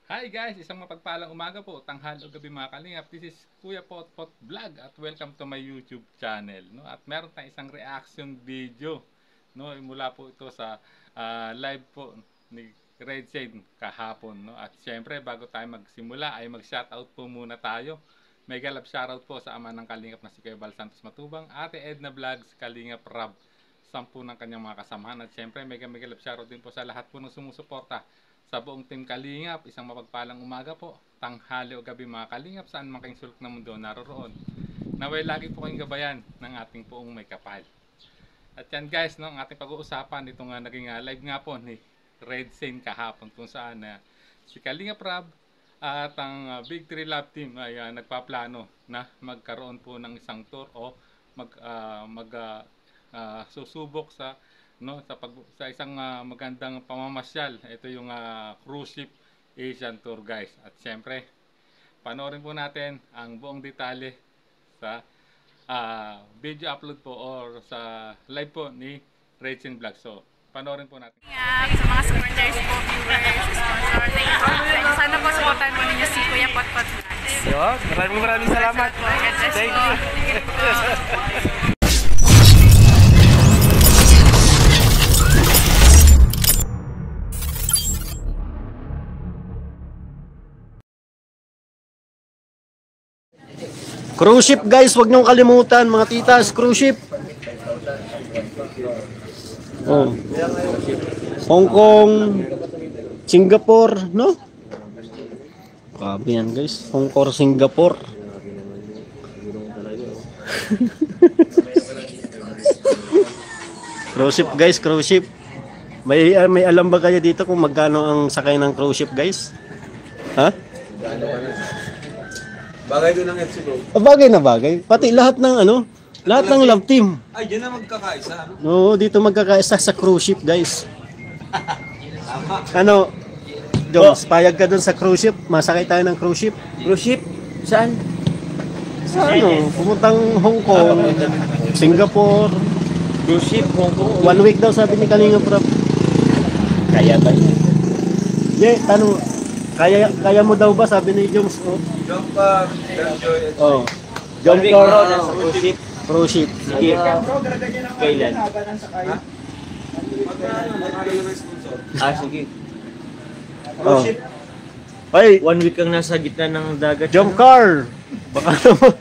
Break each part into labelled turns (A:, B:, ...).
A: Hi guys! Isang mapagpalang umaga po, tanghal o gabi mga kalingap. This is Kuya Potpot Vlog at welcome to my YouTube channel. No? At meron tayong isang reaction video. No? Mula po ito sa live po ni Red Shade kahapon. No? At syempre bago tayo magsimula ay mag-shoutout po muna tayo. Mega love shoutout po sa ama ng kalingap na si Kuya Val Santos Matubang, Ate Edna Vlogs, Kalingap Rab, 10 ng kanyang mga kasamahan. At syempre mega love shoutout din po sa lahat po ng sumusuporta sa buong Team Kalingap. Isang mapagpalang umaga po, tanghali o gabi mga Kalingap, saan man kayong sulok ng mundo naroroon. Naway lagi po kayong gabayan ng ating poong may kapal. At yan guys, no, ang ating pag-uusapan, itong naging live nga po ni Red Shade kahapon kung saan si Kalingap Rab at ang Big 3 Love Team ay nagpaplano na magkaroon po ng isang tour o susubok sa sa isang magandang pamamasyal. Ito yung cruise ship Asian Tour guys. At syempre, panoorin po natin ang buong detalye sa video upload po or sa live po ni Rachel Vlog. So, panoorin po natin.
B: Yeah, sa mga supporters po, viewers, sponsor, thank you. Sana po supportan mo ninyo si Kuya Potpot Vlogs.
C: Yo, maraming salamat. Thank you.
D: Cruise ship guys, wag niyong kalimutan mga titas, cruise ship. Oh. Hong Kong, Singapore, no? Grabe yan guys, Hong Kong, Singapore. Cruise ship guys, cruise ship. May alam ba kayo dito kung magkano ang sakay ng cruise ship guys? Ha?
C: Bagay doon ng FC bro.
D: Bagay na bagay. Pati lahat ng lahat ng love team.
C: Ay, dyan na magkakaisa.
D: Oo, dito magkakaisa sa cruise ship, guys. Ano, Jones, payag ka dun sa cruise ship? Masakay tayo ng cruise ship?
E: Cruise ship? Saan?
D: Sa pumuntang Hong Kong, Singapore.
E: Cruise ship, Hong Kong.
D: 1 week daw sabi ni Kalingap Rab.
E: Kaya ba yun?
D: Tanong, kaya mo daw ba sabi ni Jones? Oh.
C: Jump car, enjoy.
D: Oh.
E: John
D: Jump
E: Victor,
D: car,
E: nasa cruise ship.
D: cruise ship.
E: Sige. Kailan? Sige.
D: Oh. Ay,
E: 1 week kang nasa gitna ng dagat.
D: jump car. Baka naman.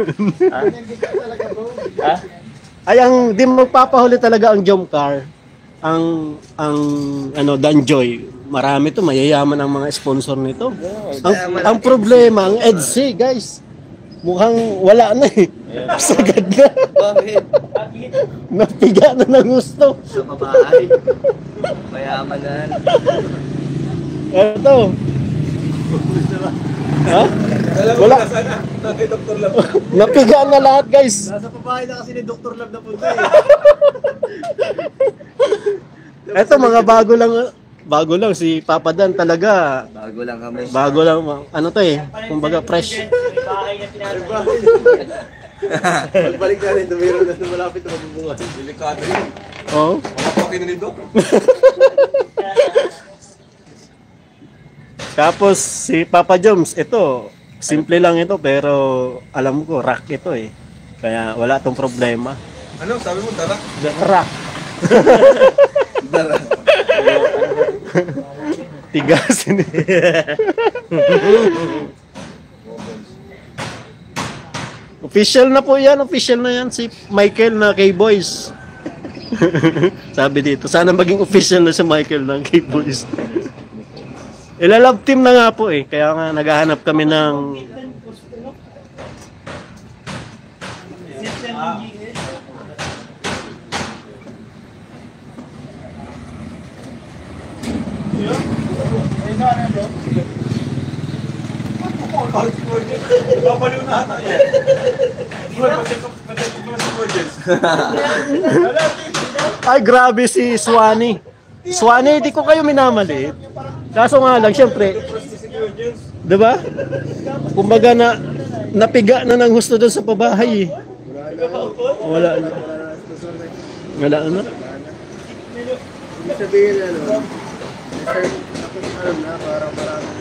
E: Ha?
D: Ay, ang di magpapahuli talaga ang jump car. Ang Danjoy. Marami to, mayayaman ang mga sponsor nito. Ang problema, ang EDC, guys. Mukhang wala na eh. Sagad na.
E: Bakit?
D: Napiga na ng gusto.
E: Sa babae. Mayaman na.
D: Ito. Ha? Wala. Napiga na lahat, guys.
C: Nasa pabahay na kasi ni Dr. Love na punta eh.
D: Ito, mga bago lang si Papa Dan talaga.
E: Bago lang kami.
D: Bago lang, ano to eh. Kumbaga fresh.
C: Pagbalik na rin, mayroon na malapit na magbubunga. Delikado yun.
D: Oo.
C: Makapakin na nito.
D: Tapos si Papa Joms, ito, simple lang ito pero alam ko rock ito eh. Kaya wala tong problema.
C: Ano, sabi mo, darak?
D: Rock.
C: Darak.
D: Tigasin eh. Official na po yan, official na yan si Michael na K-Boys. Sabi dito, sana maging official na si Michael ng K-Boys. Ilalove team na nga po eh, kaya nga naghahanap kami ng
C: Papaliw na ata yan.
D: ay grabe si Swanee. Swanee, di ko kayo minamaliit. Kaso nga lang, syempre, di ba? Kumbaga napiga na ng gusto doon sa pabahay eh. Wala na. Wala na.
C: Ibig sabihin, ano, na parang maraming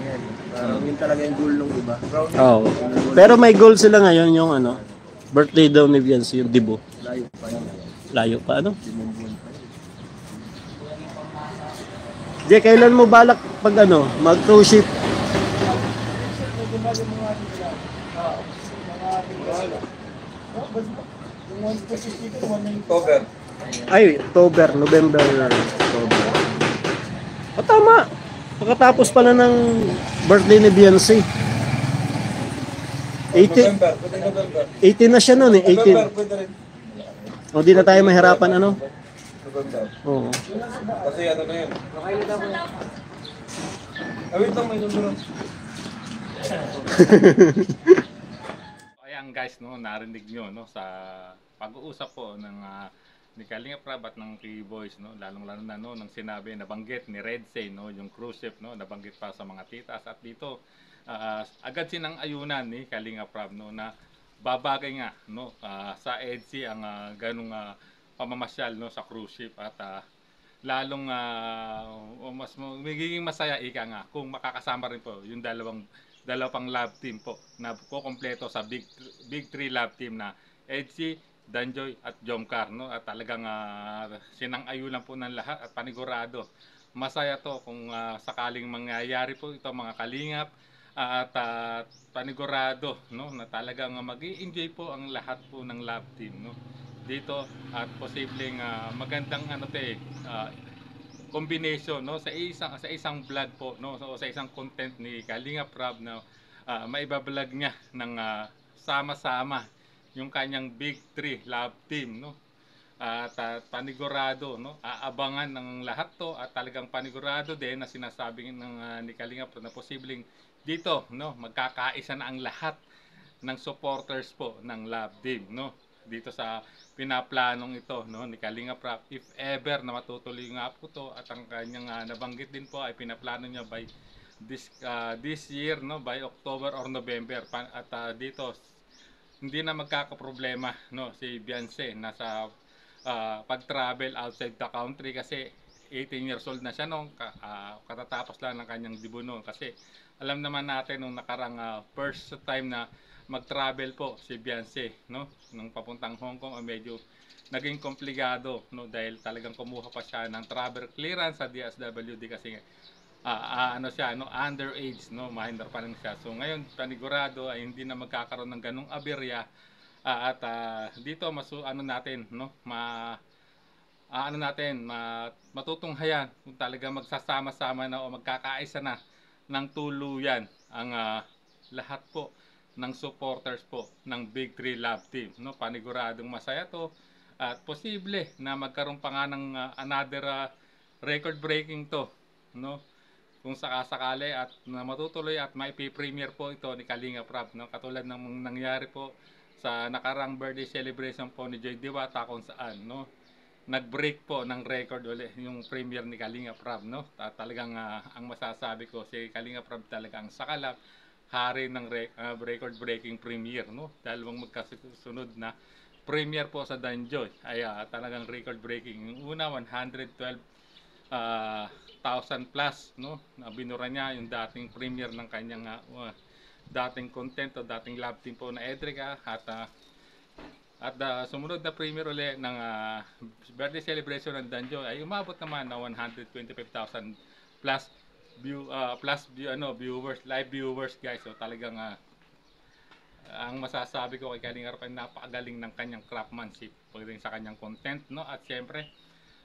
C: yan. Parang yun talaga yung goal nung iba.
D: Oo. Pero may goal sila ngayon yung ano, birthday daw ni Beyonce, yung debut.
C: Layo pa yun.
D: Layo pa, ano?
C: Sinumbun pa.
D: Di, kailan mo balak pag ano, mag-cruise ship?
C: Cover.
D: Ay, October, November, October. O tama. Pagkatapos pala ng birthday ni Beyonce. 18,
C: November. Pwede November.
D: 18 na siya noon eh, 18.
C: November, pwede rin.
D: O di na tayo mahirapan ano?
C: November.
D: Oo.
C: Kasi ano na yun. Wait lang, may sunod.
A: Ayan guys, no, narinig nyo no, sa pag-uusap po ng ni Kalinga Prab at ng K-Boys, no, lalong-lalo na no, nang sinabi, nabanggit ni Redsay, no, yung cruise ship, no, nabanggit pa sa mga titas at dito agad sinang-ayunan ni Kalinga Prab, no, na babagay nga no, sa EDSI ang ganung pamamasyal no, sa cruise ship at lalong mas magiging masaya ika nga kung makakasama rin po yung dalawang love team po na kukumpleto sa Big 3 love team na EDSI, Danjoy at Jomcar, no, at talagang sinang-ayunan po ng lahat at panigurado masaya to kung sakaling mangyayari po ito mga kalingap at panigurado no, na talagang mag-i-enjoy po ang lahat po ng love team no, dito at posibleng magandang ano combination no, sa isang vlog po no, so, sa isang content ni Kalinga Prab na maibablog niya ng sama-sama yung kanyang Big 3 love team no, at panigurado no, aabangan ng lahat to at talagang panigurado din na sinasabi ng ni Kalinga Prab na posibleng dito no, magkakaisa na ang lahat ng supporters po ng love team no, dito sa pinaplanong ito no, ni Kalinga Prab, if ever na matutuloy nga po to at ang kanyang nabanggit din po ay pinaplano niya by this year no, by October or November at dito hindi na magkakaproblema no, si Beyonce nasa pag-travel outside the country kasi 18 years old na siya nung katatapos lang ng kanyang debut noon kasi alam naman natin nung nakarang first time na mag-travel po si Beyonce no, nung papuntang Hong Kong medyo naging komplikado no, dahil talagang kumuha pa siya ng travel clearance sa DSWD kasi ano siya no, underage no, minor pa lang siya. So ngayon panigurado ay hindi na magkakaroon ng ganung aberya at dito ano natin no, matutunghayan kung talaga magsasama-sama na o magkakaisa na ng tuluyan ang lahat po ng supporters po ng Big 3 Love Team no, paniguradong masaya to at posible na magkaroon pa nga ng another record breaking to no, kung sakasakali at na matutuloy at maipi-premiere po ito ni Kalinga Prab no, katulad ng nangyari po sa nakarang birthday celebration po ni Joy Diwata kung saan no, nag-break po ng record ulit yung premiere ni Kalinga Prab no, at talagang ang masasabi ko si Kalinga Prab talagang sakalap hari ng record breaking premiere no, dalawang magkasunod na premiere po sa Danjoy ay talagang record breaking. Yung una 112,000 plus no, na binura niya yung dating premiere ng kanyang dating content o dating love team po na Edrica at sumunod na premiere ulit ng birthday celebration ng Danjoy ay umabot naman na 125,000 plus viewers, live viewers guys. So talagang ang masasabi ko kay Kalinga Prab ay napakagaling ng kanyang craftsmanship pagdating sa kanyang content no, at syempre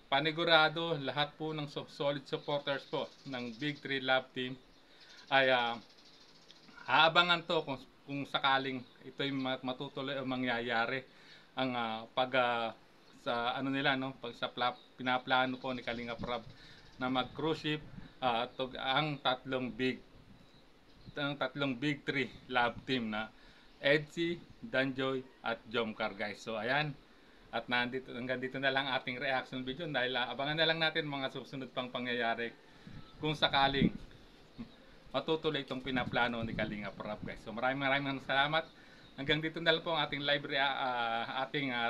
A: panigurado lahat po ng solid supporters po ng Big 3 Love Team ay aabangan to kung sakaling ito'y matutuloy o mangyayari ang sa ano nila no, pag sa pinaplano po ni Kalinga Prab na mag-cruise ship ang tatlong Big 3 Love Team na EDSI, Danjoy at Jomcar guys. So ayan, at hanggang dito na lang ating reaction video dahil abangan na lang natin mga susunod pang pangyayari kung sakaling matutuloy itong pinaplano ni Kalinga Prab guys. So maraming salamat. Hanggang dito na lang po ang ating live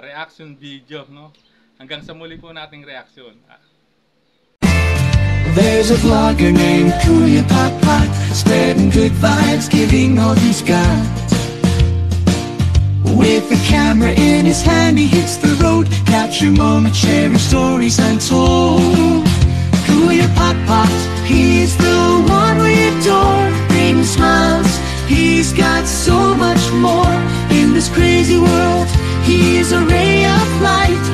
A: reaction video no. Hanggang sa muli po nating reaction.
F: There's a vlogger named Kuya Pot Pot, spreading good vibes, giving all he's got. With the camera in his hand, he hits the road, capture moments, sharing stories untold. Kuya Pot Pot, he's the one we adore, bringing smiles, he's got so much more. In this crazy world, he is a ray of light,